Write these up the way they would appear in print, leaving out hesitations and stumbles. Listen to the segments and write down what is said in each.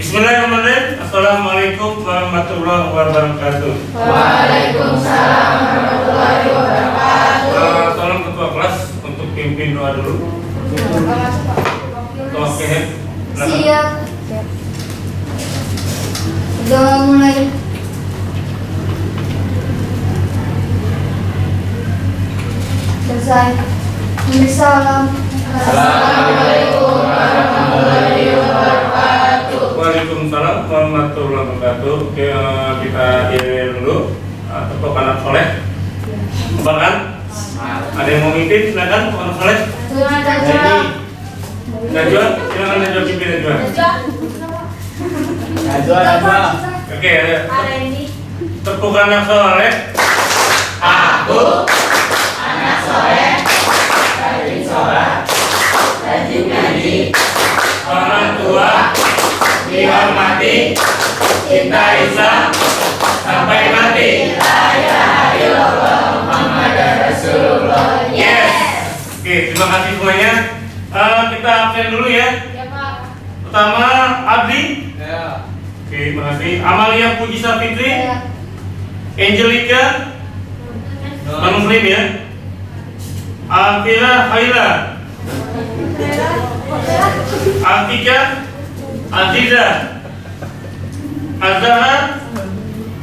Bismillahirrahmanirrahim. Assalamualaikum warahmatullahi wabarakatuh. Waalaikumsalam warahmatullahi wabarakatuh. Tolong ketua kelas untuk pimpin doa dulu. Oke. Siap. Doa mulai. Selesai. Salam. Assalamualaikum warahmatullahi wabarakatuh. Waalaikumsalam warahmatullahi wabarakatuh. Oke, kita akhiri dulu. Tepuk anak soleh. Bahkan ada yang mau mimpin, silakan anak soleh. Najwa, silakan Najwa pimpin Najwa. Najwa. Oke, tepuk anak soleh. Aku anak soleh, rajin sholat, rajin ngaji, Orang tua dihormati, cinta Islam sampai mati. La ilaha illallah Muhammadar Rasulullah. Yes. Oke, terima kasih semuanya. Kita absen dulu ya. Ya, Pak. Pertama, Abdi. Ya. Oke, terima kasih. Amalia Puji Sapitri, Ya. Angelica, Muslim ya. Alfira Khaira, Atika, Aziza, Azhar,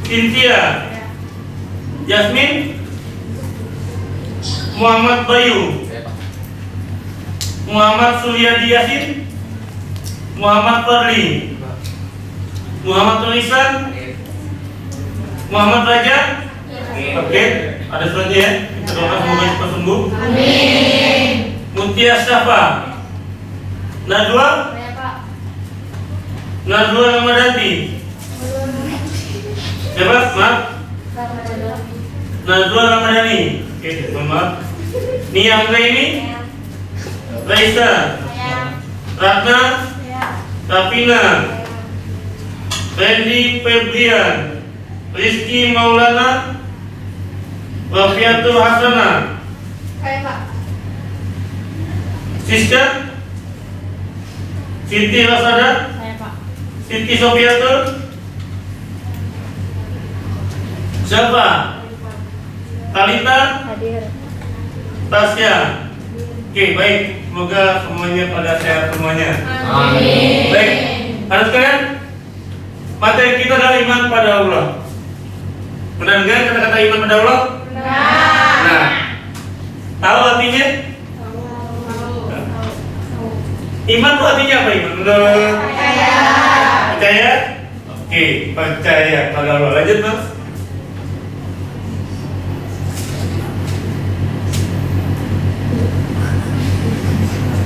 Cynthia, Yasmin, Muhammad Bayu, Muhammad Suryadi Yasin, Muhammad Farli, Muhammad Tulisan, Muhammad Raja. Oke, ada selanjutnya ya. Kita doakan semoga cepat sembuh. Amin. Mutia Syafa, Najwa, Ya, Pak. Najwa Ramadhani. Siapa? Maaf. Najwa Ramadhani. Oke, mohon maaf. Nia Anggraini, Raisa, Ratna, Rapina, Randy Febrian, Rizky Maulana, Wafiatul Hasanah, Kayak Pak. Siska, Siti Rasada, Saya Pak. Siti Sofiatul, siapa? Talita, Hadir. Tasya. Oke, baik. Semoga semuanya pada sehat semuanya. Amin. Baik, harus sekalian. Materi kita adalah iman pada Allah. Benar nggak kata-kata iman pada Allah? Nah, tahu artinya? Iman itu artinya apa iman? Menurut percaya? Oke, percaya pada Allah. Lanjut mas.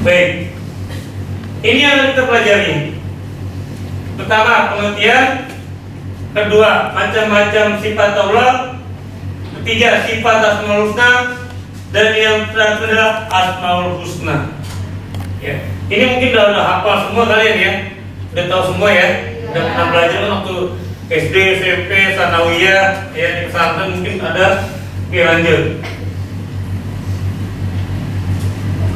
Baik, ini yang kita pelajari. Pertama, pengertian. Kedua, macam-macam sifat Allah. Ketiga, sifat Asmaul Husna. Dan yang terakhir adalah Asmaul Husna. Ya, ini mungkin udah hafal semua kalian ya. Udah tahu semua ya. Udah pernah belajar waktu SD, SMP, Sanawiyah, ya di pesantren mungkin ada. Oke, lanjut.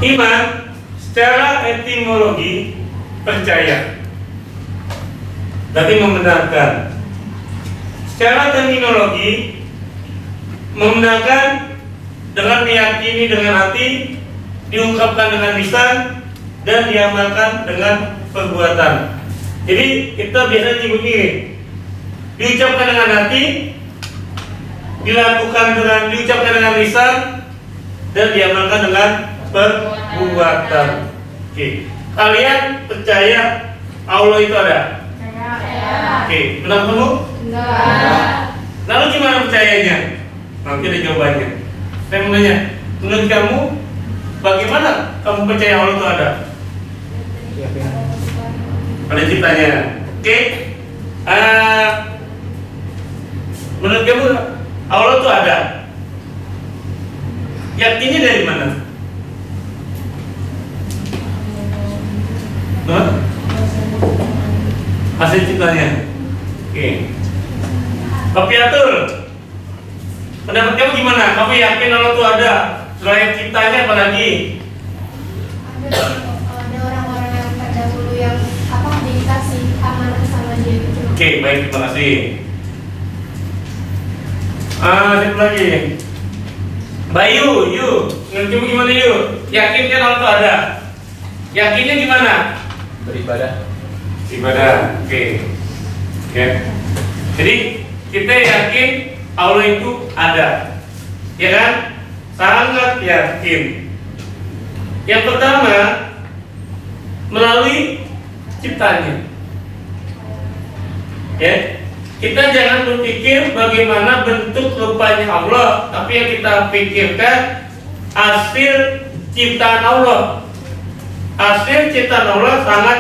Iman secara etimologi percaya, tapi membenarkan. Secara terminologi membenarkan dengan meyakini dengan hati, diungkapkan dengan lisan, dan diamalkan dengan perbuatan. Jadi kita biasanya nyebut ini, diucapkan dengan hati, diucapkan dengan lisan, dan diamalkan dengan perbuatan. Oke, kalian percaya Allah itu ada? Oke, benar kamu? Enggak. Lalu gimana percayanya? Nanti ada jawabannya. Saya mau nanya, menurut kamu bagaimana kamu percaya Allah itu ada? Ada ceritanya. Oke. Menurut kamu Allah itu ada? Yakinnya dari mana? Hasil ciptanya. Oke. Kopiatur. Pendapat kamu gimana? Kamu yakin Allah itu ada? Selain ciptanya apalagi? Ada orang-orang yang terdahulu yang dikasih amanah Oke, baik, terima kasih. Satu lagi. Bayu, yuk, ngerti gimana yuk? Yakin kan Allah itu ada? Yakinnya gimana? Beribadah. Ibadah, oke. Ya. Jadi kita yakin Allah itu ada, ya kan? Sangat yakin. Yang pertama, melalui ciptanya. Ya, kita jangan berpikir bagaimana bentuk rupanya Allah, tapi yang kita pikirkan hasil ciptaan Allah. Hasil ciptaan Allah sangat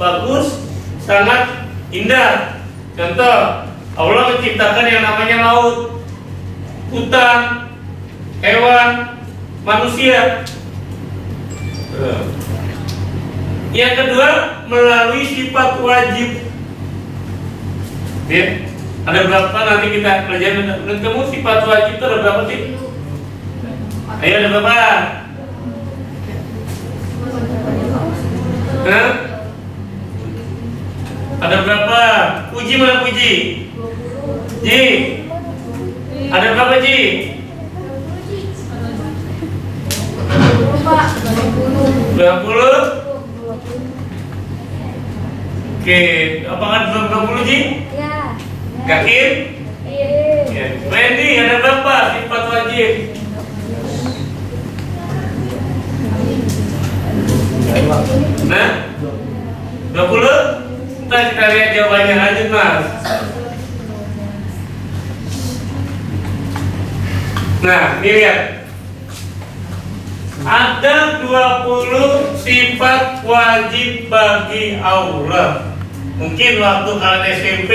bagus, sangat indah. Contoh, Allah menciptakan yang namanya laut, hutan, hewan, manusia. Yang kedua, melalui sifat wajib. Ya, ada berapa nanti kita pelajari? Menurut kamu sifat wajib itu ada berapa sih? Ayo, ada berapa? Hah? Ada berapa? Puji mana puji? Ji? Ada berapa Ji? 20? Oke, apakah 20 Ji? Ya. Yakin? Iya. Ya. Randy, ada berapa sifat wajib? Nah? 20? Ntar kita lihat jawabannya lanjut Mas. Nah, ini lihat. Ada 20 sifat wajib bagi Allah. Mungkin waktu kalian SMP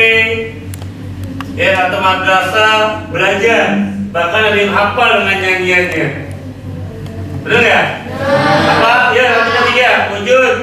ya atau madrasah belajar, bahkan ada yang hafal dengan nyanyiannya. Benar ya? Apa? Ya, satu tiga. Wujud.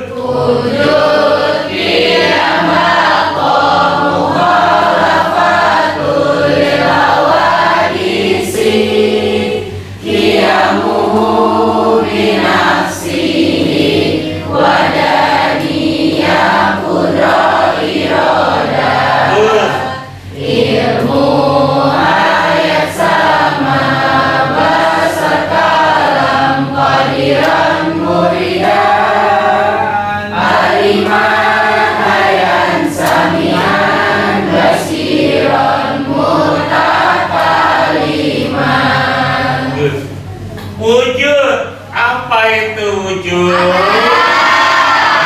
Wujud, apa itu wujud?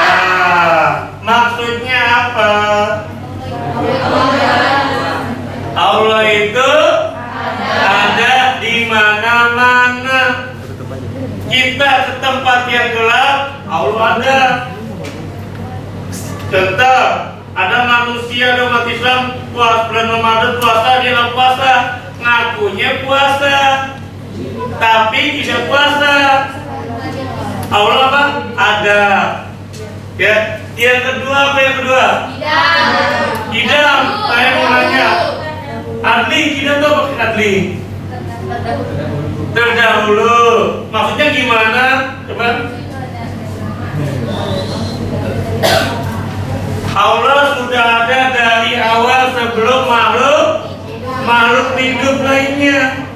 Nah, maksudnya apa? Allah itu ada di mana-mana. Kita ke tempat yang gelap, Allah ada. Contoh, ada manusia, ada umat Islam puasa bulan Ramadan, puasa, dia nggak puasa, ngakunya puasa, tapi tidak puasa. Allah apa? Ada. Ya. Yang kedua apa yang kedua? Idam. Saya mau nanya. Adli, idam itu apa adli? Terdahulu. Maksudnya gimana? Coba. Allah sudah ada dari awal sebelum makhluk hidup lainnya.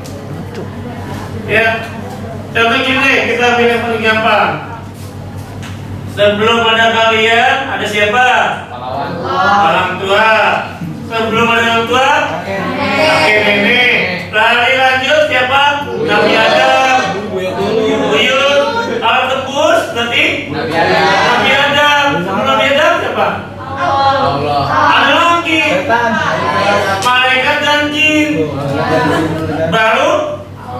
Ya, contoh gini, kita ambil yang paling gampang. Sebelum ada kalian, ada siapa? Orang tua. Sebelum ada orang tua, kakek nenek. Lalu lanjut siapa? Nabi Adam. Buyut. Alat tebus, berarti Nabi Adam. Sebelum Nabi Adam siapa? Allah. Ada lagi. Malaikat dan jin. Baru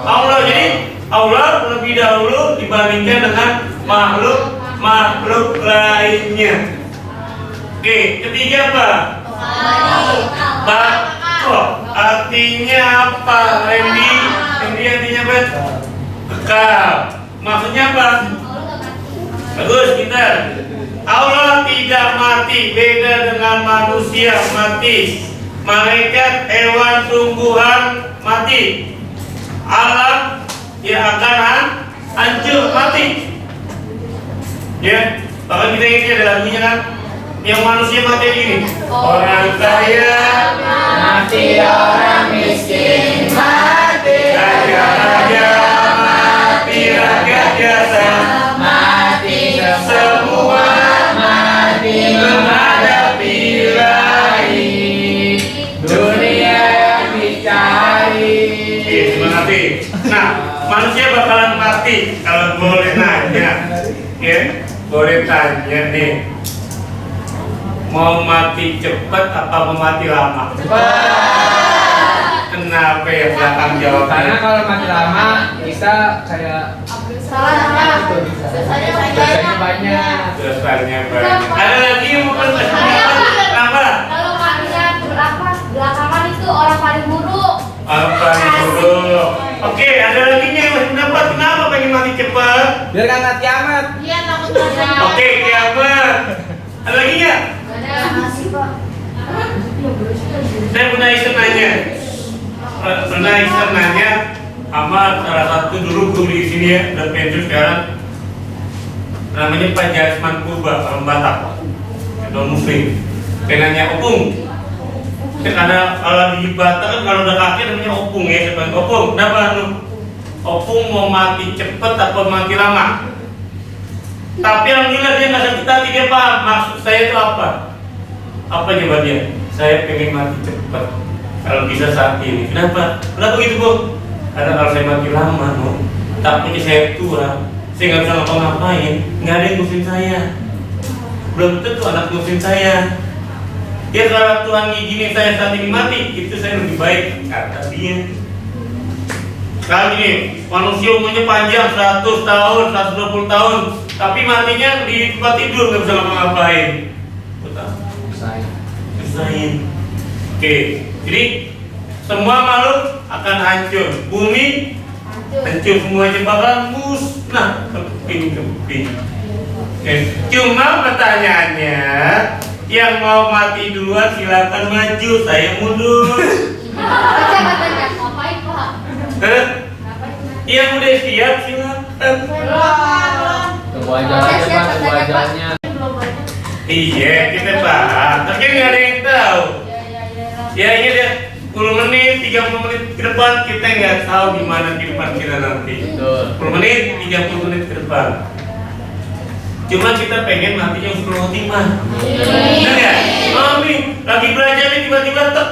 Allah. Jadi Allah lebih dahulu dibandingkan dengan makhluk lainnya. Oke, ketiga apa? Bakok. Artinya apa? Randy artinya apa? Kekal. Maksudnya apa? Bagus, pintar. Allah tidak mati, beda dengan manusia mati. Malaikat, hewan, tumbuhan mati. Alam yang akan hancur mati. Ya, bahkan kita ini ada lagunya kan? Yang manusia mati gini. Orang kaya Mati orang miskin, mati raja mati, rakyat biasa mati semua mati menghadapi lahir dunia yang dicari. Terima kasih. Nah, manusia bakalan mati kalau boleh nanya, ya, boleh tanya nih, mau mati cepat apa mau mati lama? Kenapa ya belakang Karena jawabannya? kalau mati lama bisa kayak Salahnya. dosanya banyak. Dosanya banyak. Ada lagi yang mau bertanya? Kenapa? Kalau matinya belakangan itu orang paling buruk. Apa itu? Oke, ada lagi nih yang masih pendapat. Kenapa pengen mati cepat? Biar nggak kiamat. Iya takut banyak. Oke, kiamat. Ada lagi nggak? Ada masih Pak. Saya pernah iseng nanya sama salah satu dulu guru di sini ya, udah pensiun sekarang, namanya Pak Jasman Purba, orang Batak, non Muslim. Saya nanya, Opung, karena kalau di Batak kan kalau udah kakek namanya Opung ya, sebagai Opung, kenapa lu? Opung mau mati cepet atau mati lama? Tapi alhamdulillah dia nggak sakit hati, dia paham maksud saya itu apa. Apa jawab dia? Saya pengen mati cepat. Kalau bisa saat ini. Kenapa? Kenapa gitu, Bu? Karena kalau saya mati lama, Bu, takutnya saya tua, saya nggak bisa ngapa-ngapain, nggak ada yang ngurusin saya. Belum tentu anak ngurusin saya. Ya kalau Tuhan ngizinin saya saat ini mati, itu saya lebih baik, kata dia. Sekarang gini, manusia umurnya panjang 100 tahun, 120 tahun, tapi matinya di tempat tidur, nggak bisa ngapa-ngapain. Betul. Usahain. Oke, jadi semua makhluk akan hancur. Bumi hancur, semuanya bakalan musnah, keping-keping. Oke, cuma pertanyaannya, yang mau mati duluan silakan maju, saya mundur. Baca katanya. Ngapain Pak? Yang udah siap silakan. Tunggu aja Pak, tunggu ajalnya. Iya, kita bahas. Tapi kan nggak ada yang tahu. Ya ini deh, 10 menit, 30 menit ke depan kita nggak tahu gimana kehidupan kita nanti. Betul. 10 menit, 30 menit ke depan. Cuma kita pengen nantinya usul khotimah. Benar ya? Amin. Lagi belajar nih tiba-tiba tek.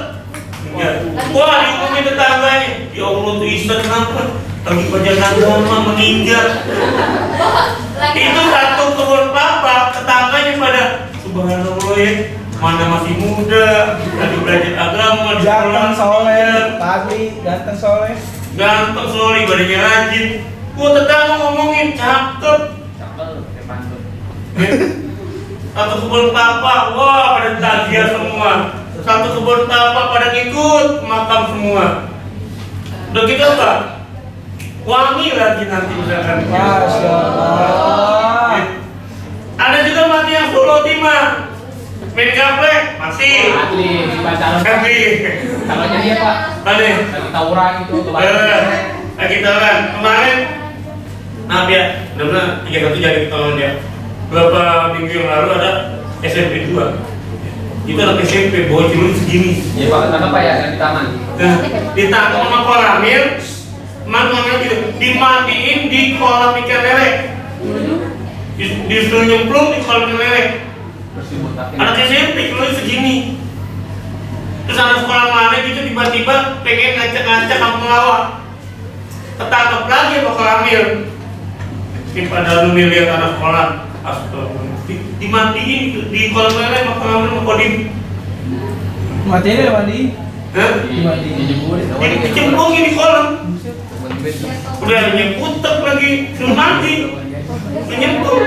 Ya. Wah, diumumin tetangganya. Ya Allah tuh Isa kenapa? Lagi belajar agama meninggal. Itu satu kebun papa, tetangganya pada subhanallah ya, mana masih muda, lagi belajar agama di sekolah. Ganteng soleh, pagi ganteng soleh. Ganteng sorry, badannya rajin. Gua tetangga ngomongin cakep. Cakep, kayak pantun. Satu kebun papa, wah pada tagiah semua. Satu kebun papa pada ngikut makam semua. Udah gitu apa? Wangi lagi nanti misalkan. Masya Allah. Ada juga mati yang full khotimah. Main gaplek, masih. Asli, di pacaran. Tapi, Calonnya dia Pak, balik. lagi tawuran gitu, Lagi tawaran kemarin. Maaf ya, benar-benar 31 jadi ketolong dia. Beberapa minggu yang lalu ada SMP 2. Itu anak SMP, bawa cilun segini. Iya Pak, kenapa Pak ya yang di taman? Nah, ditangkap sama koramil, makanya gitu, dimandiin di kolam ikan lele. Disuruh nyemplung di kolam ikan lele. Terus dibutakin. Anak SMP cilunnya segini. Terus anak sekolah mana gitu tiba-tiba pengen ngacak-ngacak kampung lawak. Ketangkep lagi sama koramil. Ini pada lu nih lihat anak sekolah, astagfirullah. Dimandiin di kolam lele sama koramil sama kodim. Mati ini mandi. Hah? Dijemurin. Dicemplungin di kolam. Udah nyeputek lagi, suruh mati, menyemplung.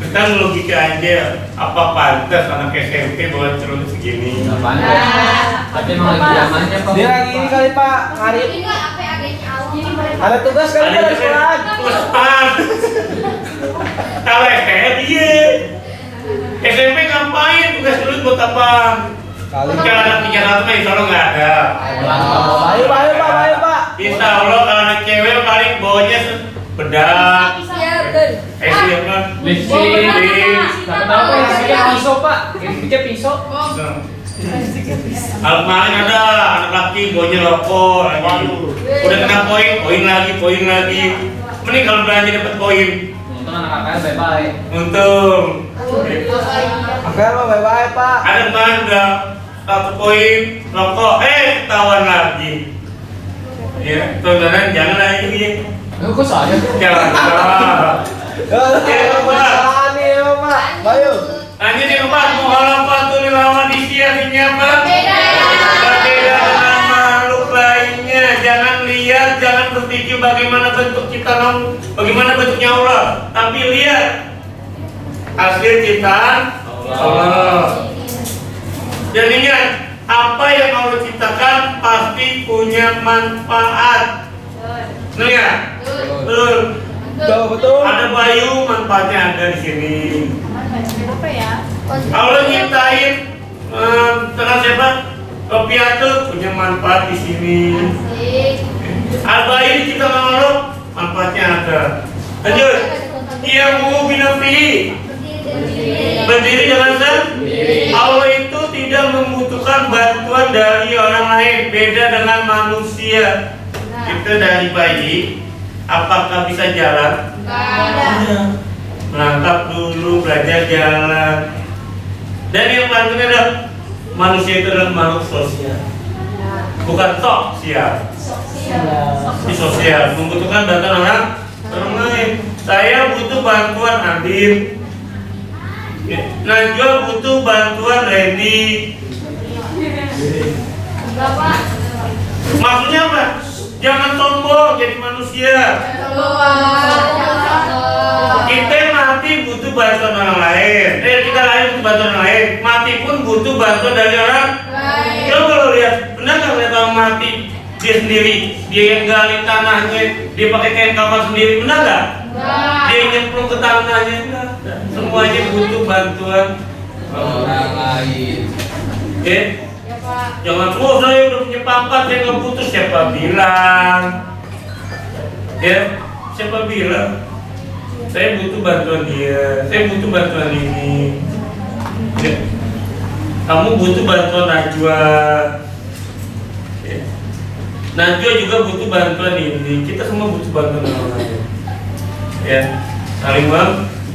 Kita logika aja, apa pantas anak SMP bawa celana segini? Nggak pantas. Tapi emang lagi zamannya Pak. Dia lagi ini kali Pak, hari Ini nggak apa adanya awal. ada tugas kali Ada Pak di yang sekolah. puspan. Kalau SMP dia SMP ngapain? Tugas dulu buat apa? Kali. Kalau anak 300 mah insya Allah nggak ada. Ayo Pak, ayo Pak, ayo Pak. Insya Allah kalau anak cewek paling bawanya bedak. Iya betul. Siapa? Lipstick. Nggak tahu Pak, yang bikin pisau Pak. Yang bikin pisau. Kalau kemarin ada anak laki gonya rokok lagi. Udah kena poin lagi. Mending kalau belanja dapat poin. Untung anak kakaknya baik-baik. Untung. Oke, Pak, bye-bye, Pak. Ada kemarin udah 1 poin rokok, ketahuan lagi. Ya, tontonan jangan lagi begini. Kok saya? Jangan. Salah nih, Pak. Bayu. Hanya di rumah muhalafatul lawan isinya Pak. Berbeda dengan makhluk lainnya. Jangan lihat, jangan berpikir bagaimana bentuk ciptaan, bagaimana bentuknya Allah, tapi lihat hasil ciptaan Allah. Dan ingat, apa yang Allah ciptakan pasti punya manfaat. Betul ya? Betul. Betul. Ada Bayu, manfaatnya ada di sini. Apa ya? Allah nyiptain dengan siapa? Kopiatul punya manfaat di sini. Al-Bayu diciptakan Allah, manfaatnya ada. Lanjut. Ia mau binafi. Berdiri dengan sendiri. Allah itu tidak membutuhkan bantuan dari orang lain. Beda dengan manusia. Kita dari bayi, apakah bisa jalan? Merangkap dulu, belajar jalan. Dan yang paling penting adalah manusia itu adalah makhluk sosial, bukan sosial. Di sosial membutuhkan bantuan orang lain. Saya butuh bantuan Adin, Najwa butuh bantuan Randy. Maksudnya apa? Jangan sombong jadi manusia. Kita mati butuh bantuan orang lain. Kita lahir butuh bantuan orang lain. Mati pun butuh bantuan dari orang lain. Coba kalau lihat, benar nggak lihat orang mati dia sendiri, dia yang gali tanahnya, dia pakai kain kafan sendiri, benar nggak? Dia nyemplung ke tanahnya, semuanya butuh bantuan Orang lain. Oke? Jangan saya udah punya pangkat, saya nggak butuh. Siapa bilang? Ya, siapa bilang? Saya butuh bantuan dia, saya butuh bantuan ini. Ya. Kamu butuh bantuan Najwa. Ya. Najwa juga butuh bantuan ini. Kita semua butuh bantuan orang lain. Ya, saling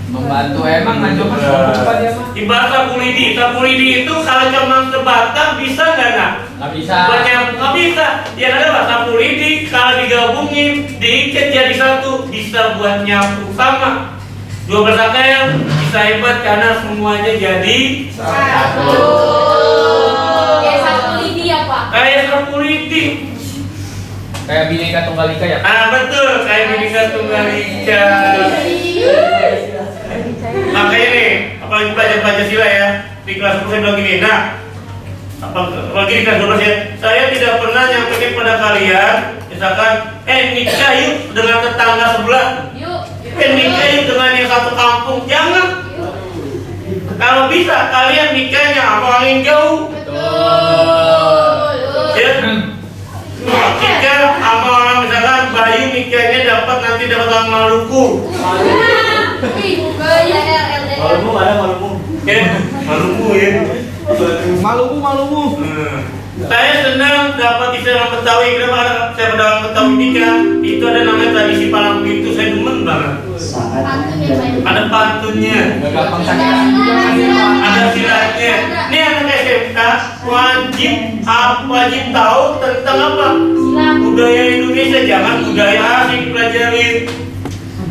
Membantu emang aja Mas. Apa dia Mas? Ibarat sapu lidi itu kalau cuma sebatang bisa nggak nak? Nggak bisa. Buat nyapu nggak bisa. Yang ada apa? Sapu lidi kalau digabungin, diikat jadi satu, bisa buat nyapu. Sama. Dua berpakaian bisa hebat karena semuanya jadi Satu. Kayak sapu lidi ya Pak? kayak sapu lidi. Kayak Bhinneka Tunggal Ika ya. Betul, kayak Bhinneka Tunggal Ika. Makanya nih, apalagi belajar Pancasila ya, di kelas 10 saya bilang gini, apalagi di kelas 12 ya, saya tidak pernah nyampaikan pada kalian, misalkan, nikah yuk dengan tetangga sebelah, nikah yuk dengan yang satu kampung, jangan. Kalau bisa, kalian nikahnya sama orang yang jauh. Ya, nikah sama orang misalkan Bayu nikahnya nanti dapat orang Maluku. Malumu ada Malumu. Malumu ya. Malumu. Saya senang dapat istri orang Betawi. Kenapa saya pada orang Betawi nikah? Itu ada namanya tradisi palang pintu. Saya demen banget. Ada pantunnya. Nggak gampang sakit. Ada silatnya. Ini anak SMK wajib tahu tentang apa? Budaya Indonesia, jangan budaya asing dipelajarin.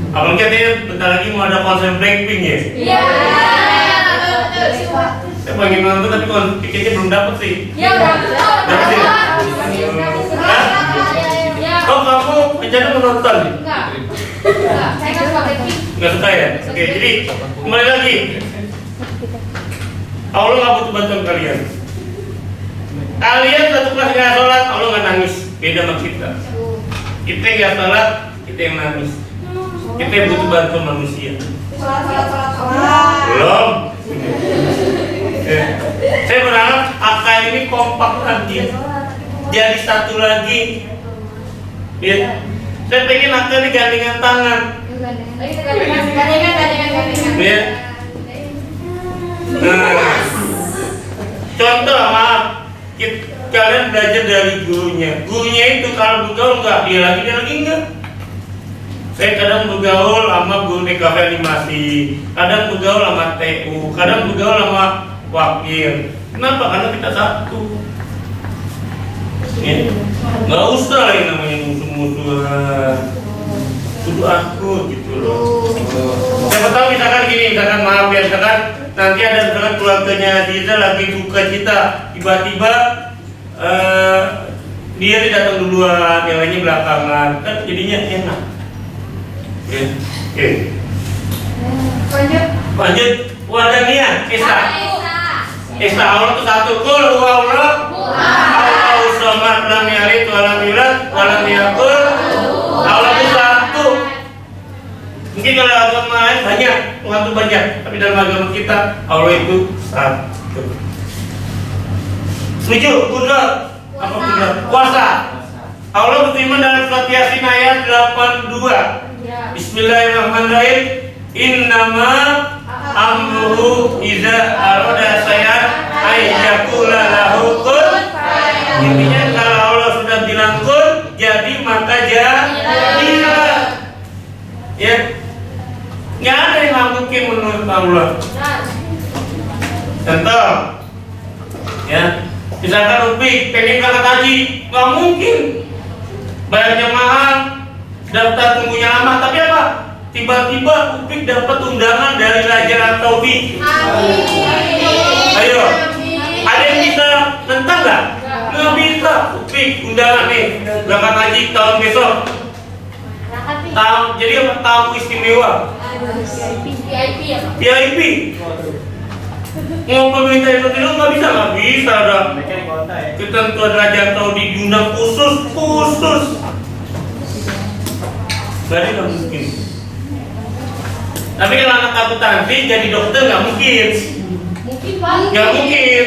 Apalagi katanya bentar lagi mau ada konser Blackpink ya? Iya. Saya pengen nonton tapi tiketnya belum dapet sih. Ya udah. Dapet sih? Hah? Oh kamu rencana mau nonton? Enggak. Saya kan suka Blackpink. Nggak suka ya? Oke, jadi kembali lagi. Allah nggak butuh bantuan kalian. Kalian satu kelas nggak sholat, Allah nggak nangis. Beda sama kita. Kita nggak sholat, kita yang nangis. Kita yang butuh bantuan manusia. Belum. Saya berharap AK ini kompak lagi, jadi satu lagi. Ya. Saya pengen AK ini gandengan tangan. Gandengan. Ya. Nah, contoh maaf, kalian belajar dari gurunya. Gurunya itu kalau bergaul nggak dia lagi enggak. Saya kadang bergaul sama guru DKV animasi, kadang bergaul sama TU, kadang bergaul sama wakil. Kenapa? Karena kita satu. Ya. Nggak usah yang namanya musuh-musuhan. Kudu aku gitu loh. Siapa tahu misalkan gini, misalkan maaf ya, misalkan nanti ada misalkan keluarganya Diza lagi duka cita, tiba-tiba dia tidak datang duluan, yang lainnya belakangan, kan jadinya enak. Oke. Lanjut. Wadania, Esa. Esa Allah itu satu. Kul huwa Allah. Allahu samad lam yalid wa lam yulad wa lam yakul. Allah itu satu. Mungkin kalau agama lain banyak, Tuhan itu banyak, tapi dalam agama kita Allah itu satu. Setuju? Kudrat. Apa kudrat? Kuasa. Allah berfirman dalam surat Yasin ayat 82. Bismillahirrahmanirrahim. Innama amruhu iza arada sayyan ayyakula lahu kun. Intinya kalau Allah sudah bilang kun, jadi maka jadilah. Ya, nggak ada yang nggak mungkin menurut Allah. Contoh, ya, misalkan Upik pengen berangkat haji, nggak mungkin. Bayarnya mahal, daftar tunggunya lama, tapi apa? Tiba-tiba Upik dapat undangan dari Raja Arab Saudi. Ayo, ada yang bisa nentang nggak? Nggak bisa. Upik undangan nih, berangkat haji tahun besok. Jadi apa? Tamu istimewa. VIP ya Pak? VIP. Mau pemerintah itu nggak bisa ada. Ketentuan Raja Saudi diundang khusus. Berarti nggak mungkin. Tapi kalau anak akuntansi jadi dokter nggak mungkin. Mungkin Pak? Nggak mungkin.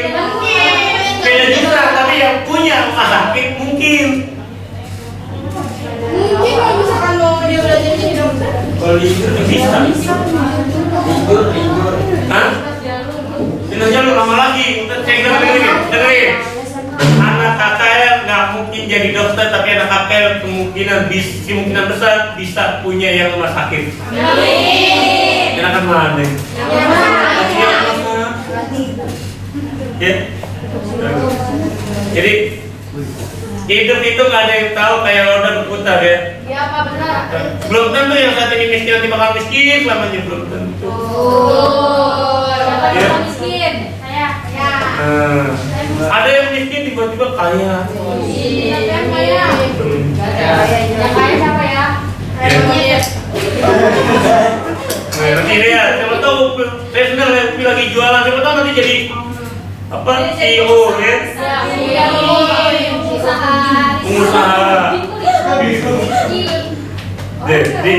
Beda jurusan, tapi yang punya rumah sakit mungkin. Mungkin kalau misalkan mau dia belajar jadi dokter. Kalau bisa. Hah? Pindah jalur lama lagi. Cek dengerin. Anak KKL nggak mungkin jadi dokter, tapi anak KKL kemungkinan besar bisa punya yang rumah sakit. Enakan mana? Ya. Jadi hidup itu nggak ada yang tahu, kayak roda berputar ya. Iya Pak, benar. Belum tentu yang saat ini miskin nanti bakal miskin selamanya, belum tentu. Siapa Ya. yang miskin? Saya. Ada yang miskin tiba-tiba kaya. Siapa yang kaya? Yang kaya siapa ya? Nanti dia, siapa tahu saya senang lagi jualan, siapa tahu nanti jadi apa CEO ya. Pengusaha. Jadi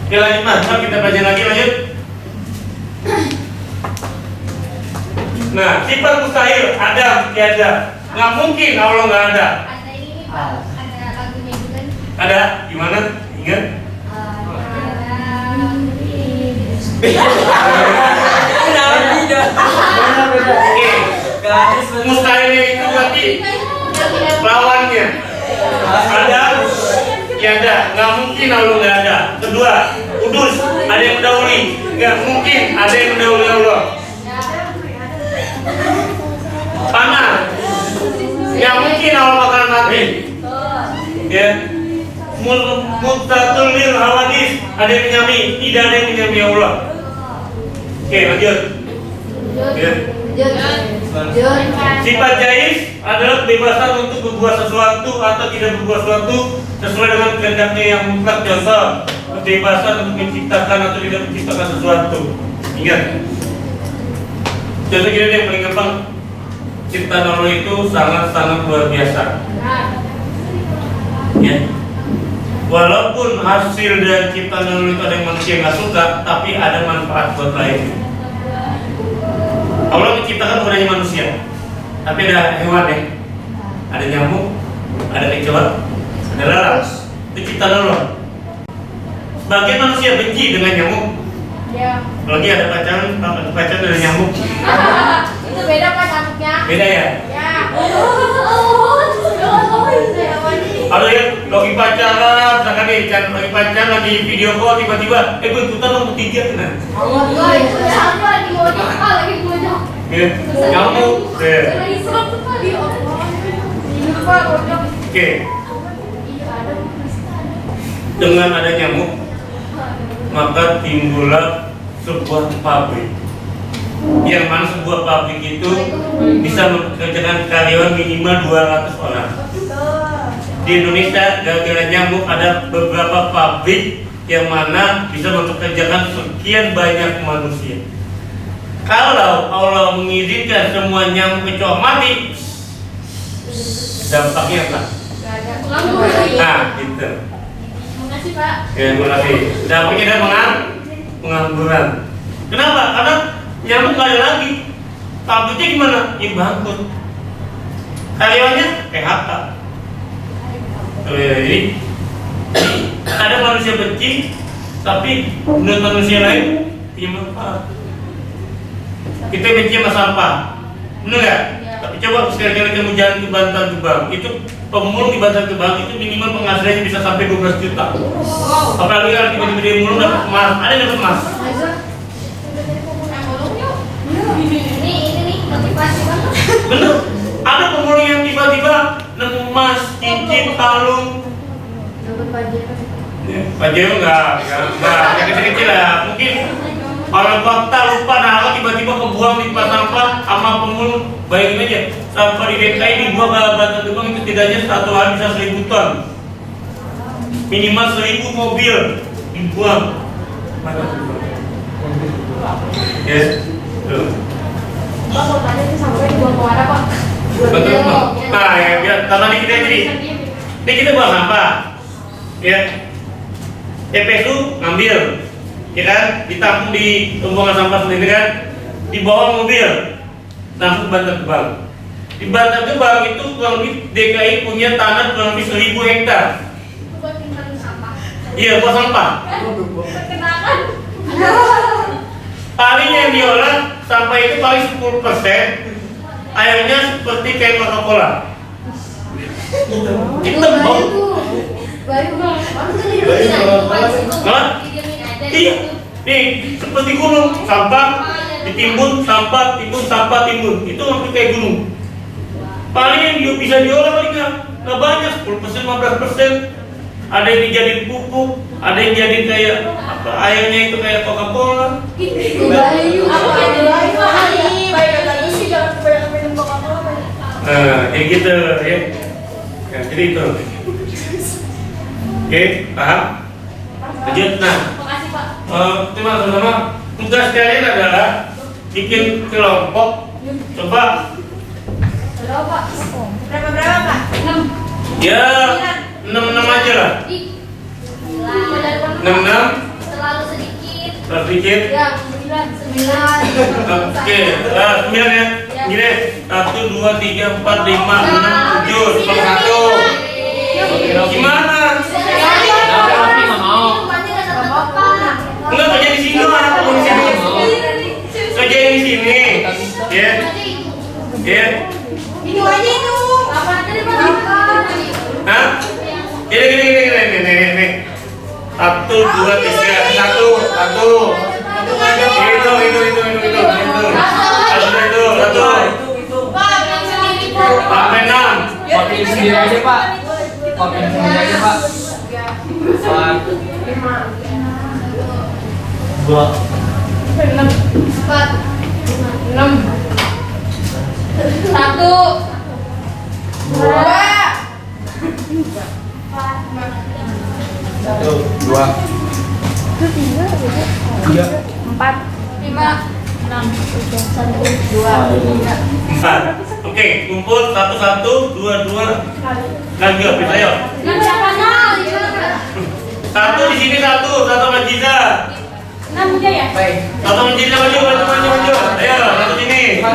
oke, lanjut mas, kita belajar lagi, lanjut. Nah, sifat mustahil ada, tiada. Nggak mungkin Allah nggak ada. Ada ini Pak, ada lagunya juga nih. Ada, gimana? Ingat? Oke, mustahilnya itu berarti lawannya. Ada, tiada. Nggak mungkin Allah nggak ada. Kedua, kudus, ada yang mendahului. Nggak mungkin ada yang mendahului Allah. Panah, nggak mungkin Allah bakal mati. Ya, mutatul lil hawadis, ada yang menyami, tidak ada yang menyami Allah. Oke, lanjut. Ya. Sifat jais adalah kebebasan untuk berbuat sesuatu atau tidak berbuat sesuatu sesuai dengan kehendaknya yang mutlak. Contoh, kebebasan untuk menciptakan atau tidak menciptakan sesuatu. Ingat. Contoh gini yang paling gampang, ciptaan Allah itu sangat-sangat luar biasa. Ya. Walaupun hasil dari ciptaan Allah itu ada yang manusia nggak suka, tapi ada manfaat buat lain. Allah menciptakan bukan hanya manusia, tapi ada hewan ya, ada nyamuk, ada kecoa, ada lalat. Itu ciptaan Allah. Sebagian manusia benci dengan nyamuk, Ya. Apalagi ada pacaran dari nyamuk. Itu beda Pak nyamuknya. Beda ya? Ya. Ada yang lagi pacaran, misalkan nih kan lagi pacaran, lagi video call tiba-tiba, gue ikutan nomor 3 nah. Allah itu siapa lagi ngojek Pak lagi ngojek. Ya, nyamuk. Ya. Lagi serem tuh Pak. Ya Allah. Ini Pak ngojek. Oke, Iya ada. dengan ada nyamuk, maka timbullah sebuah pabrik. Yang mana sebuah pabrik itu bisa mengerjakan karyawan minimal 200 orang. Di Indonesia gara-gara nyamuk ada beberapa pabrik yang mana bisa mempekerjakan sekian banyak manusia. Kalau Allah mengizinkan semua nyamuk kecoa mati, dampaknya apa? Enggak ada pengangguran. Nah, gitu. Makasih Pak. Ya, terima kasih. Dampaknya ada pengangguran. Kenapa? Karena nyamuk nggak ada lagi. Pabriknya gimana? Ya bangkrut. Karyawannya PHK. Jadi ada manusia benci, tapi menurut manusia lain punya manfaat. Kita benci sama sampah, benar nggak? Ya. Tapi coba sekali-kali kamu jalan ke Bantar Gebang, itu pemulung di Bantar Gebang itu minimal penghasilannya bisa sampai 12 juta. Apalagi kalau tiba-tiba dia mulung dapat emas, ada yang dapat emas. Ini nih motivasi banget. Bener, ada pemulung yang tiba-tiba nemu emas, cincin, kalung. Dapat pelajaran. Pajero enggak yang kecil-kecil lah. Mungkin orang fakta lupa nalar tiba-tiba kebuang di tempat sampah sama pemulung. Bayangin aja, sampah di DKI dibuang ke Bantar Gebang itu setidaknya satu hari bisa 1000 ton. Minimal 1000 mobil dibuang. Ya, tuh. Pak mau tanya itu sampai dibuang ke mana Pak? Betul. Nah, ya, biar tadi kita jadi. Ini kita buang sampah. Ya. TPSU ngambil, ya kan, ditampung di pembuangan sampah sendiri kan, dibawa mobil, langsung Bantar Gebang. Di Bantar Gebang itu kurang lebih DKI punya tanah kurang lebih 1000 hektar. Buat tinggal sampah. Iya, buat sampah. Perkenalkan. Paling yang diolah sampah itu paling 10%, airnya seperti kayak Coca-Cola. Itu bau. Bayu Bang. Hah? Iya, nih seperti gunung, sampah ditimbun, sampah timbun, sampah timbun, itu hampir kayak gunung. Paling yang dia bisa diolah paling nggak banyak, 10%, 15%. Ada yang dijadiin pupuk, ada yang jadi kayak apa, airnya itu kayak Coca-Cola. Bayu. Apa ada Bayu? Bayu tadi sih jangan kebanyakan minum Coca-Cola. Nah, kayak gitu ya. Ya, jadi itu. Oke, paham? Lanjut, nah. Makasih Pak. Teman-teman, tugas kalian adalah bikin kelompok. Coba Berapa Pak? Berapa Pak? 6. ya 6 aja lah. 6. Terlalu sedikit. Sedikit. Ya, 9. Oke, 9 ya. Gini, 1, 2, 3, 4, 5, 6, 7, 1. Gimana? Enggak kerja di sini loh, anak di sini. Kerja di sini. Ya. Ya. Itu aja itu. Apa tadi Pak? Hah? Gini. 1, 2, 3, 1. Sampai 6. Pakai sendiri aja Pak. Pakai sendiri aja Pak. 2. 4. Oke, kumpul 1, 1, 2, 2. Lagi habis ayo. Satu di sini satu sama Jiza. 6 aja ya? Satu sama Jiza maju. Ayo, satu sini. 4.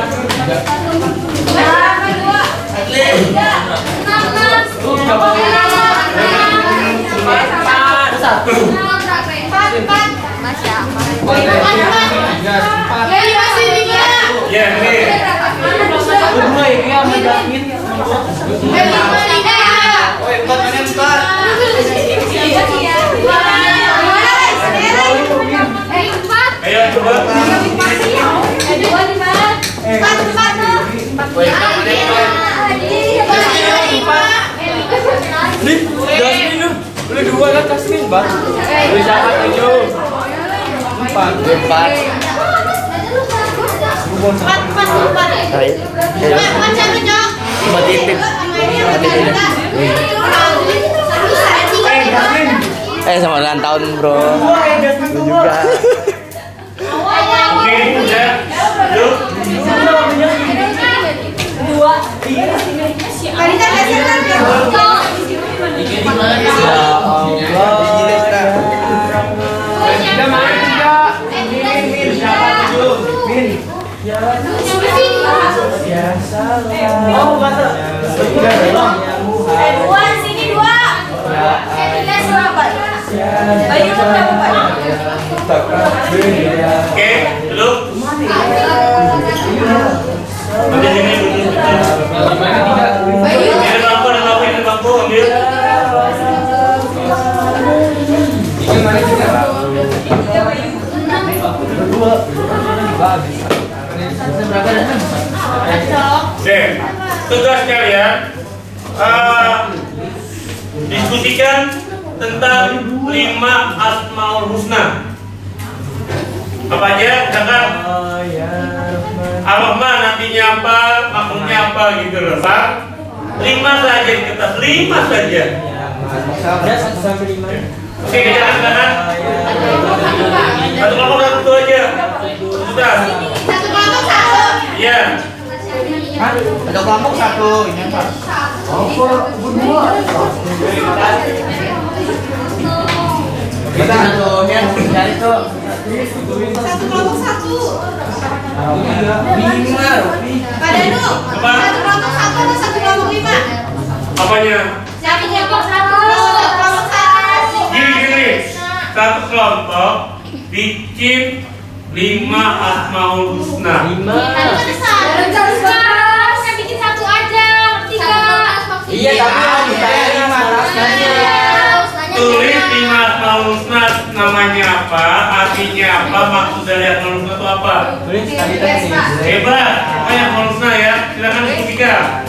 Beli siapa 7? 4. 4. Matipid. Sama ulang tahun bro. Lu juga. Oke, udah. Yuk. Dua sini dua. Bayu berapa Pak? Oke, dulu. Ambil sini dulu. Ini bangku, ini bangku, ambil. Oke, tugas kalian diskusikan tentang 5 Asmaul Husna. Apa aja? Misalkan Ar-Rahman nantinya apa, makhluknya apa gitu loh, Pak. 5 saja kita, 5 saja. Oke, jangan kanan. Satu kelompok satu aja. Sudah. Satu kelompok satu. Iya. Ada kelompok 1 ini Pak. Kita satunya dari tuh. Satu kelompok satu. Bingung. Pak Danu. Apa? Satu kelompok satu atau satu kelompok 5? Apanya? Satu kelompok satu. Satu kelompok satu. Gini. Satu kelompok bikin 5 Asmaul Husna. Saya bikin satu aja, tiga. Iya tapi saya 5 rasanya. Tulis 5 Asmaul Husna, namanya apa, artinya apa, maksud dari Asmaul Husna itu apa. Tulis tadi tadi. Hebat, makanya Asmaul Husna ya. Silakan diskusikan.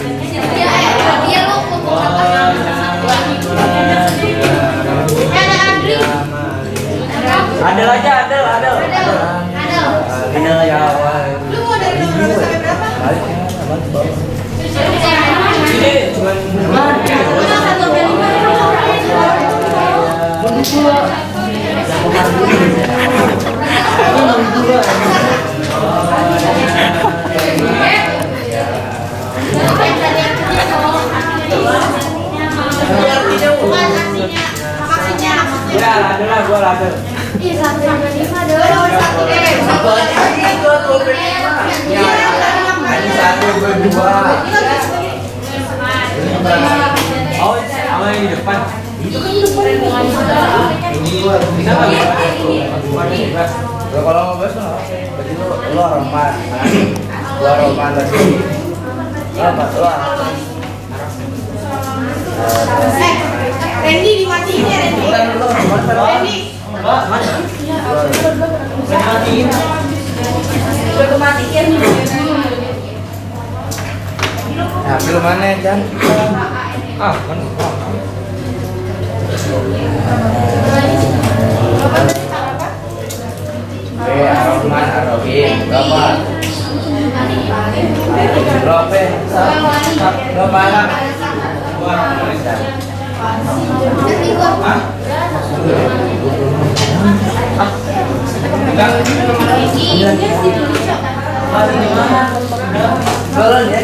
Dia lu ada Andri. Adel aja, Adel. Ada. Adel ya. Lu mau dari berapa sampai berapa? Ini cuma Satu sampai 5. ya, Adel lah, gua Adel. Ih, 1 sampai 5 dong. Satu aja itu 25. Ya. Ada 1 2. Oh, sama yang di depan. Bisa nggak? Kalau mau bos berarti lu Ar-Rahman. Gua Ar-Rahman tadi. Apa? Lu Ar-Rahman. Randy dimatiin ya, Randy. Randy. Mbak, mana? Matiin. Udah kematian. Nah, film mana, Chan? Ah, mana? Ar-Rahman, Ar-Rahim. Berapa? Berapa? Berapa anak? Kalau dia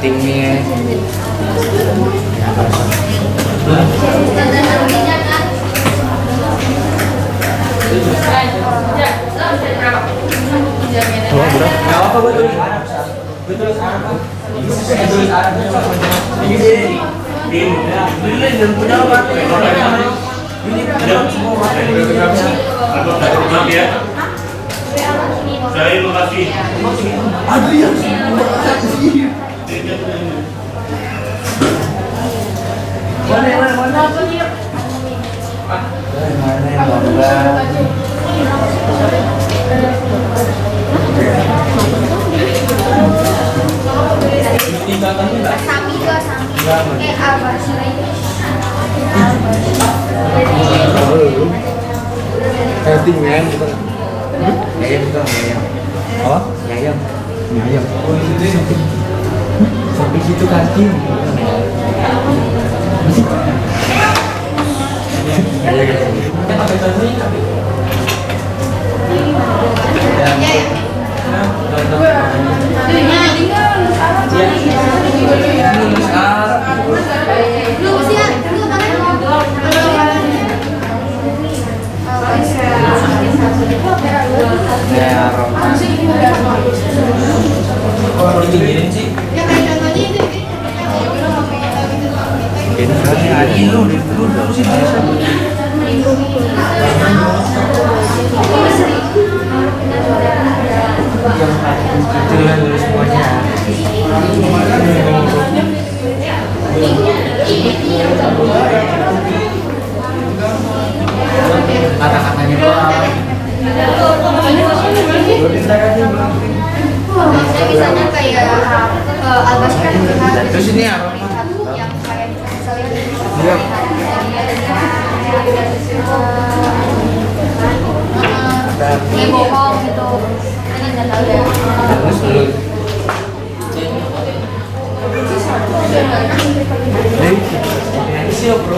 timnya Gak apa gue tulis Arab. Gue tulis Arab. Gue tulis Arab. ini dan punya apa? Maaf ya. Saya makasih. Adrian, terima kasih. singkatannya nggak? Sami juga Sami. Enggak. Albas. Kanting men bukan. Ayam bukan ayam. Apa? Ayam. Ayam. Sampai situ kanting. Kan pakai tadi. Ya, roman. Kalau diginiin sih. Ini kan ada lu sih biasa. Tulisan dulu semuanya. Kata-katanya doang. Misalnya kayak Albas kan Terus ini apa? yang kayak misalnya Iya. kayak bohong gitu. Ini nggak tahu ya. Terus dulu. Ini sih bro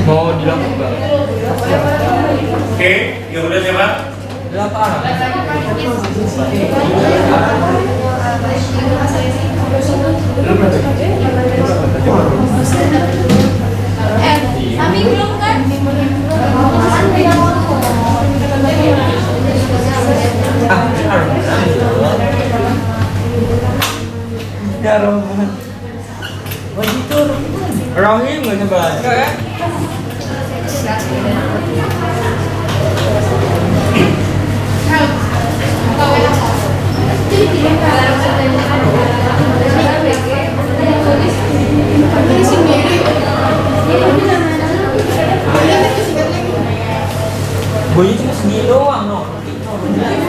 mau dilakukan. Oke, yang udah siapa? Delapan. Kami belum kan? Ya Roman. Begitu. Rahim nggak nyebar. Ya. Boy cuma segini doang no.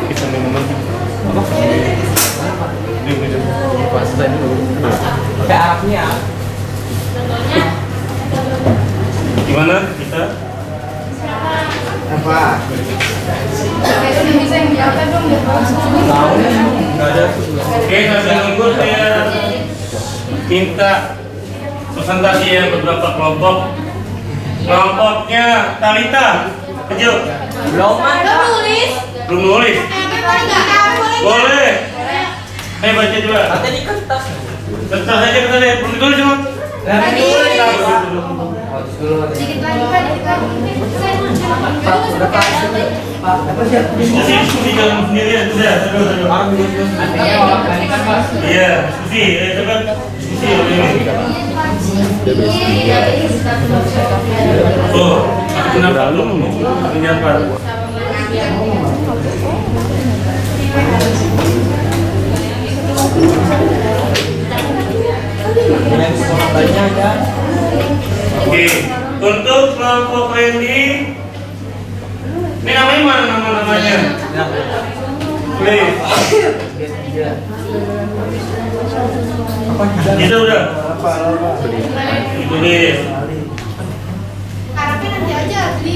Kita minuman. Apa? Pasta dulu. Kayak Arabnya. Gimana kita? Apa? Bisa yang diapa dong ya? Tahu nggak ada. Oke, sambil nunggu saya minta presentasi ya beberapa kelompok. Kelompoknya Talita, Kejo. Belum ada. Nulis. Belum nulis? Boleh. Ayo baca juga. Ada di kertas. Kertas aja kita lihat. Belum ditulis semua. Tadi. Harus dulu. Dikit lagi kan, dikit lagi. Pak, udah Pak. Pak, apa sih? Diskusi jangan sendirian. Sudah, sudah. Orang dulu. Iya, diskusi. Cepat diskusi. Oh, kenapa lu? Kenapa? Yang sekolahnya ada. Oke, untuk kelompok Randy, ini namanya mana namanya? Please. Kita udah. Tulis. Harapnya nanti aja di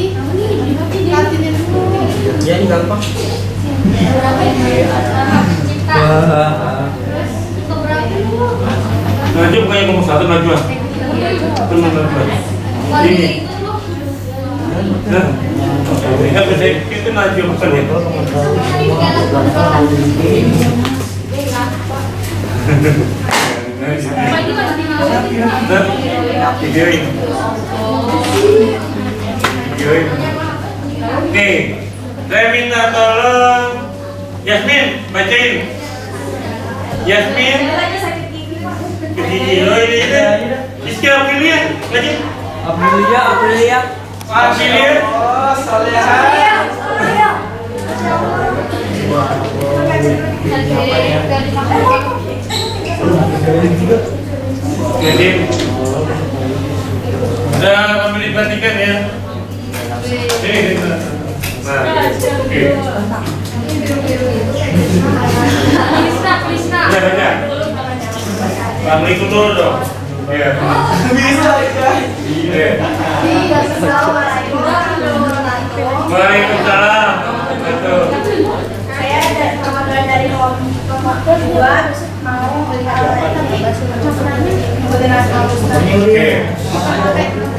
kantin Ya ini gampang. Maju bukannya ngomong satu maju ah. Teman maju. Ini. Nah. Ingat itu maju bukan ya. Videoin. Oke, saya minta tolong Yasmin bacain. Yasmin. Oh ini. Rizky Aprilia, bacain. Aprilia. Aprilia. Oh, soleha. Jadi udah ambil diperhatikan ya. Ini. Nah, oke. Baca, baca. Assalamualaikum dulu dong. Iya. Bisa ya. Iya. Waalaikumsalam. Betul. Saya ada perwakilan dari kelompok kedua mau melihat Oke.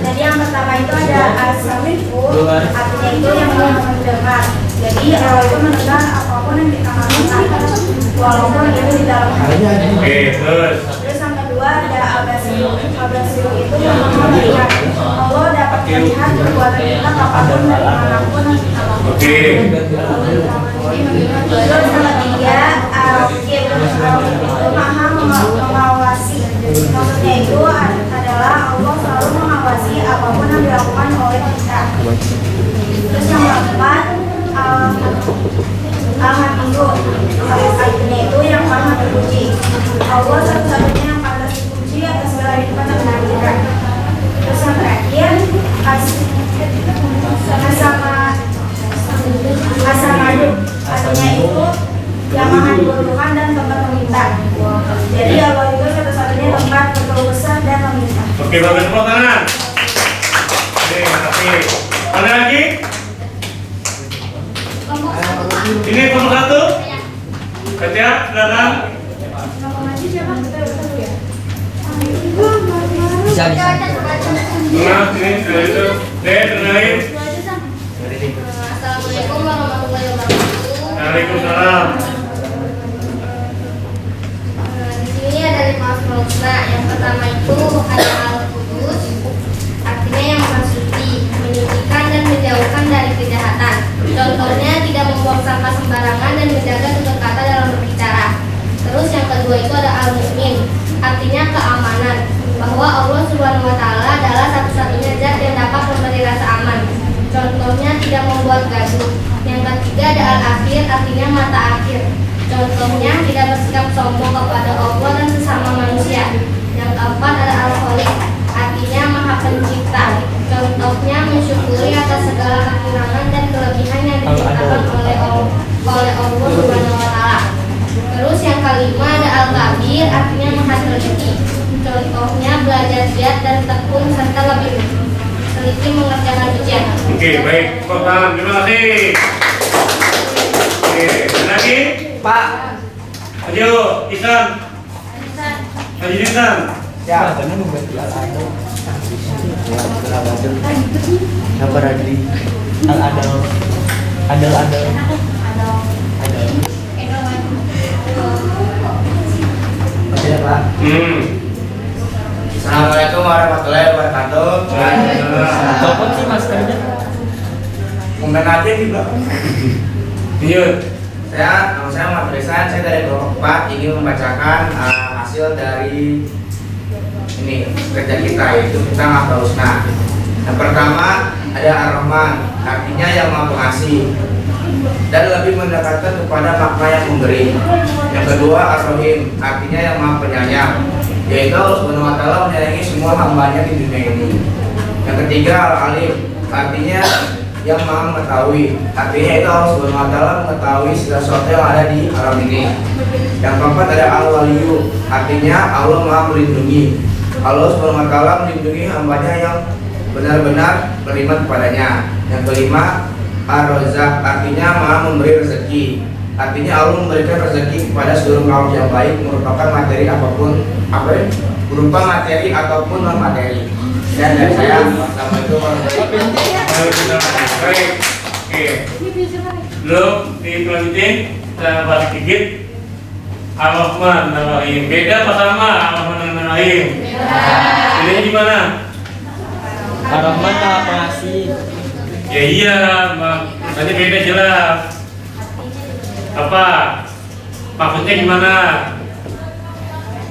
Jadi yang pertama itu ada asamifu, artinya itu yang mendengar. Jadi Allah itu mendengar apapun yang kita katakan, walaupun itu di dalam hati. Oke, terus. Terus yang kedua ada abasiru. Abasiru itu yang melihat. Allah dapat melihat perbuatan kita kapanpun dari manapun. Oke. Terus yang ketiga, al-Qib itu maha mengawasi. Maksudnya itu adalah Allah selalu mengawasi apapun yang dilakukan oleh kita. Terus yang keempat, al-Hamidu. Artinya itu yang maha terpuji. Allah satu-satunya yang pantas dipuji atas segala nikmat dan kehadiran. Terus yang terakhir, As-Samadu. Artinya itu yang maha dibutuhkan dan tempat meminta. Jadi Allah itu satu-satunya tempat berkeluh kesah dan meminta. Oke, bagus tepuk tangan. Oke, makasih. Ada lagi? Ini kelompok satu. Kaca, silakan. Bisa. Nah, ini itu. Kenalin. Assalamualaikum warahmatullahi wabarakatuh. Waalaikumsalam. Di sini ada 5 slogan. Yang pertama itu ada al-Qudus, artinya yang maha suci, menyucikan dan menjauhkan dari kejahatan. Contohnya tidak membuang sampah sembarangan dan menjaga tutur kata dalam berbicara. Terus yang kedua itu ada al-Mu'min, artinya keamanan, bahwa Allah Subhanahu wa taala adalah satu-satunya zat yang dapat memberi rasa aman. Contohnya tidak membuat gaduh. Yang ketiga ada al-Akhir, artinya mata akhir. Contohnya tidak bersikap sombong kepada Allah dan sesama manusia. Yang keempat ada al-Khaliq, artinya maha pencipta. Contohnya mensyukuri atas segala kekurangan dan kelebihan yang diciptakan oleh Allah Subhanahu wa taala. Terus yang kelima ada al-Kabir, artinya maha teliti. Contohnya belajar giat dan tekun serta lebih teliti mengerjakan ujian. Oke, baik. Tepuk tangan. Terima kasih. Oke, ada lagi? Pak. Ayo, Isan. Haji Isan. Ya, karena membantu al-adil. Sabar adli. Al-adil. Adil. Oke, Pak. Assalamualaikum warahmatullahi wabarakatuh. Copot sih maskernya. Mungkin aja di belakang. Iya. Nama saya Muhammad Risan, saya dari kelompok 4 ingin membacakan hasil dari ini kerja kita, yaitu tentang Asmaul Husna. Yang pertama ada Ar-Rahman, artinya yang maha pengasih dan lebih mendekatkan kepada makna yang memberi. Yang kedua Ar-Rahim, artinya yang maha penyayang, yaitu Allah Subhanahu wa taala menyayangi semua hambanya di dunia ini. Yang ketiga Al-Alim, artinya yang maha mengetahui, artinya itu Allah Subhanahu wa taala mengetahui segala sesuatu yang ada di alam ini. Yang keempat ada Al-Waliyu, artinya Allah maha melindungi. Allah Subhanahu wa taala melindungi hambanya yang benar-benar beriman kepadanya. Yang kelima Ar-Razzaq, artinya Maha memberi rezeki. Artinya Allah memberikan rezeki kepada seluruh kaum yang baik, merupakan materi apapun, berupa materi ataupun non materi. Dan dari saya, assalamualaikum warahmatullahi wabarakatuh. Baik. Oke. Belum dilanjutin, kita balik dikit. Ar-Rahman Ar-Rahim. Beda apa sama Ar-Rahman dan Ar-Rahim? Bedanya di mana? Ar-Rahman Maha Pengasih. Ya iya, nanti beda jelas. Apa? Maksudnya gimana?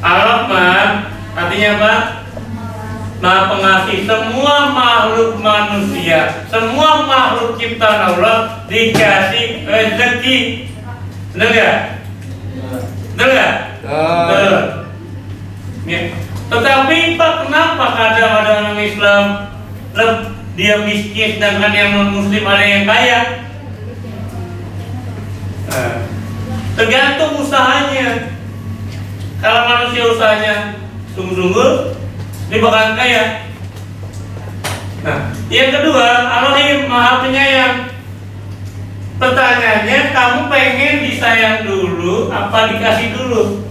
Ar-Rahman artinya apa? Maha Pengasih. Semua makhluk manusia, semua makhluk ciptaan Allah dikasih rezeki. Benar nggak? Benar nggak? Betul. Ya. Tetapi Pak, kenapa kadang ada orang Islam dia miskin sedangkan yang non Muslim ada yang kaya? Tergantung usahanya. Kalau manusia usahanya sungguh-sungguh, dia bakalan kaya. Nah, yang kedua, Ar-Rahim Maha Penyayang. Pertanyaannya, kamu pengen disayang dulu apa dikasih dulu?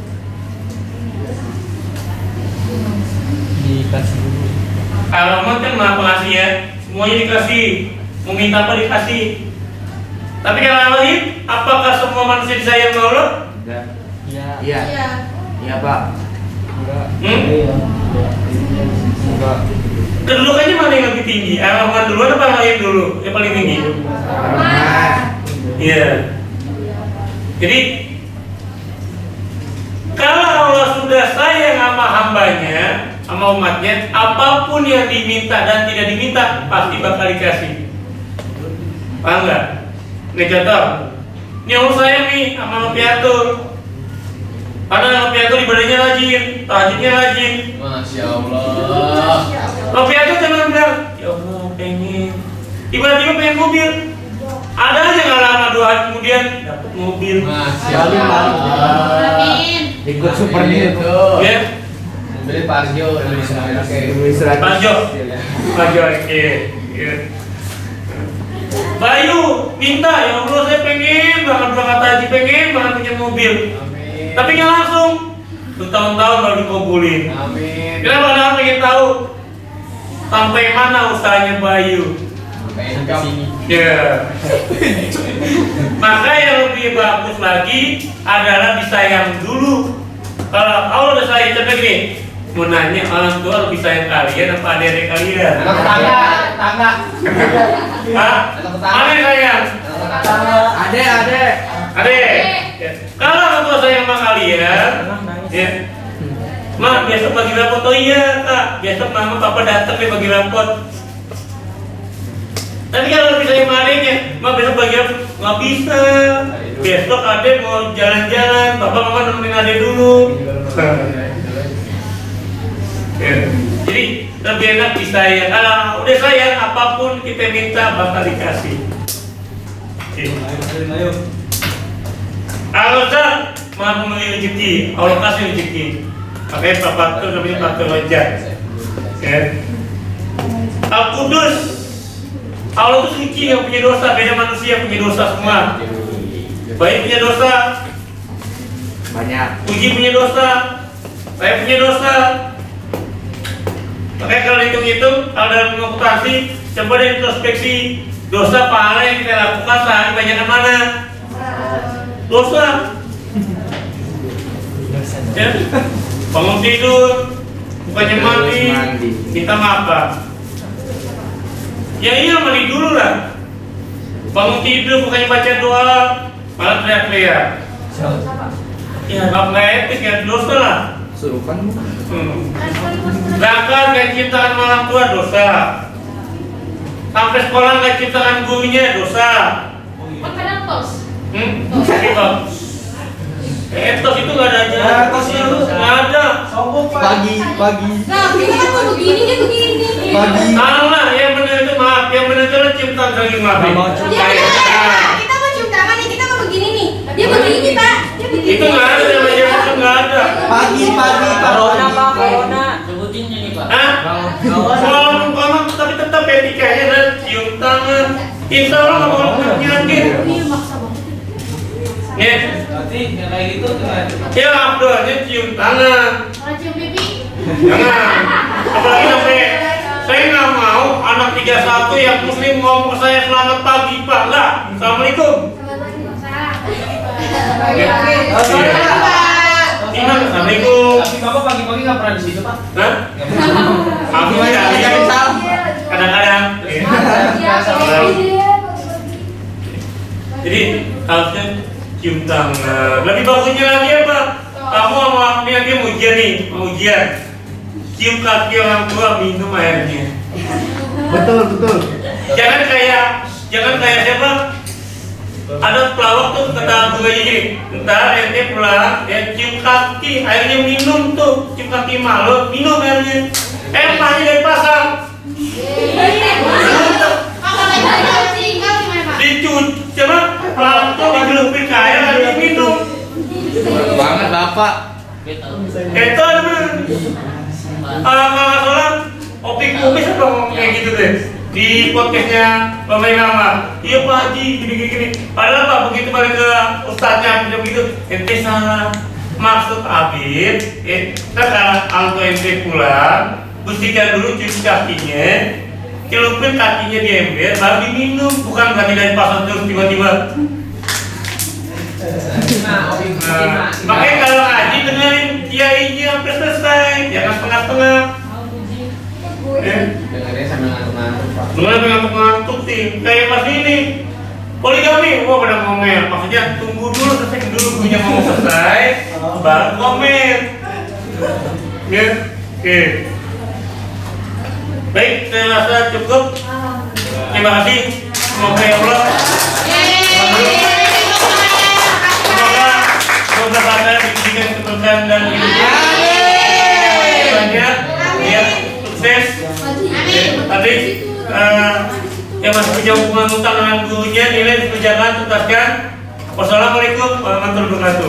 Dikasih dulu. Ar-Rahman kan Maha Pengasih ya, semuanya dikasih. Mau minta apa dikasih. Tapi kalau Ar-Rahim, apakah semua manusia disayang oleh Allah? Iya. Iya, iya Pak. Enggak. Hmm? Enggak. Kedudukannya mana yang lebih tinggi? Ar-Rahman dulu atau Ar-Rahim dulu? Yang paling tinggi? Ar-Rahman. Iya. Jadi kalau Allah sudah sayang sama hambanya, sama umatnya, apapun yang diminta dan tidak diminta pasti bakal dikasih. Paham nggak? Ini contoh. Ini Allah sayang nih sama piatur. Karena piatur ibadahnya rajin, tahajudnya rajin. Masya Allah. Piatur jangan bilang, ya Allah pengen. Tiba-tiba pengen mobil. Ada aja nggak lama 2 hari kemudian dapat mobil. Masya Allah. Amin. Ikut super itu. Ya, Beli Parjo Panjo, Panjo, oke. Iya. Bayu minta, ya Allah saya pengen banget berangkat haji, pengen banget punya mobil. Amin. Tapi nggak langsung, bertahun-tahun baru dikabulin. Amin. Kenapa? Karena pengen tahu sampai mana usahanya Bayu. Pengen kesini. Ya. Maka yang lebih bagus lagi adalah disayang dulu. Kalau Allah udah sayang, contoh gini, mau nanya orang tua lebih sayang kalian apa adik-adik kalian? Anak tetangga. Hah? Mana yang sayang? Ade. Adik. Ya. Kalau orang tua sayang sama kalian, ya. Ma, biasa bagi rapot. Oh iya kak, biasa mama papa datang nih bagi rapot. Tapi kalau bisa sama adiknya, ma besok bagi rapot nggak bisa. Besok adek mau jalan-jalan, papa mama nemenin adek dulu. Ya. Jadi lebih enak disayang. Kalau udah sayang, apapun kita minta bakal dikasih. Al-Razzaq Maha Pemberi rezeki, Allah kasih rezeki. Makanya Bapak itu namanya Fakir Razzaq. Ya. Al-Qudus, Allah itu suci, yang punya dosa. Beda manusia punya dosa semua. Baik punya dosa, Banyak. Uji punya dosa, saya punya dosa. Makanya kalau hitung-hitung, kalau dalam mengokupasi, coba deh introspeksi dosa pahala yang kita lakukan sehari banyakkan mana? Dosa. Ya, bangun tidur, bukannya mandi, minta maaf. Ya iya mandi dulu lah. Bangun tidur bukannya baca doa, malah teriak-teriak. Ya nggak etis ya, dosa lah. Suruhkan Bu. Zakat gak ciptakan orang tua dosa. Sampai sekolah gak ciptakan gurunya dosa. Makanan tos. Etos. Etos itu gak ada aja. Etos itu Gak ada. Pagi. Nah, kita kan mau begini dia begini. Pagi. Salah, yang benar itu maaf, yang benar itu ciptaan saling maaf. Nggak mau cium Dia kita mau cium tangan nih, kita mau begini nih. Dia begini pak. Dia begini. Itu nggak ada, namanya itu nggak ada. Pagi. Corona pak, corona. Sebutin ini pak. Hah? Walaupun konon, tapi tetap etikanya adalah cium tangan, Insya Allah nggak bakal kena penyakit. Ya, Berarti yang kayak gitu gimana? ya Abdulnya cium tangan. Kalau cium pipi, Jangan. Apalagi sampai saya nggak mau anak 31 yang muslim ngomong ke saya selamat pagi Pak. Lah, assalamualaikum. Gimana? Assalamualaikum. Tapi bapak pagi-pagi nggak pernah di situ pak? Hah? Aku tidak lihat. Kadang-kadang. Jadi harusnya cium tangan. Lebih bagusnya lagi apa? Kamu sama dia mau ujian nih, mau ujian. Cium kaki orang tua, minum airnya. Betul. Jangan kayak siapa? Ada pelawak tuh kata gue gini, ntar ente pulang, ya cium kaki, airnya minum tuh, cium kaki malu, minum airnya. Emangnya dari pasar. Dicuci, coba pelawak tuh digelupin ke air, airnya minum. Banget bapak. Itu bener. Kalau nggak salah, Opik Kumis apa ngomong kayak gitu deh di podcastnya Bang Rama. Iya Pak Haji, gini. Padahal Pak begitu balik ke ustadznya begitu, ente salah. Maksud Abid, kalau angko ente pulang, bersihkan dulu cuci kakinya, celupin kakinya di ember, baru diminum, bukan ganti dari pasar terus tiba-tiba. Makanya kalau ngaji dengerin kiainya sampai selesai, jangan setengah-setengah. Dengarnya sambil ngantuk-ngantuk pak. Mulai ngantuk sih, kayak pas ini poligami, wah pada ngomel. Maksudnya tunggu dulu selesai dulu punya ngomong selesai, baru komen. Ya, oke. Baik, saya rasa cukup. Terima kasih. Semoga ya Allah. Semoga kita diberikan keberkahan dan kehidupan. Banyak, ya, sukses. Tadi yang masih punya hubungan utang dengan gurunya nilai dikerjakan, tuntaskan. Wassalamualaikum warahmatullahi wabarakatuh.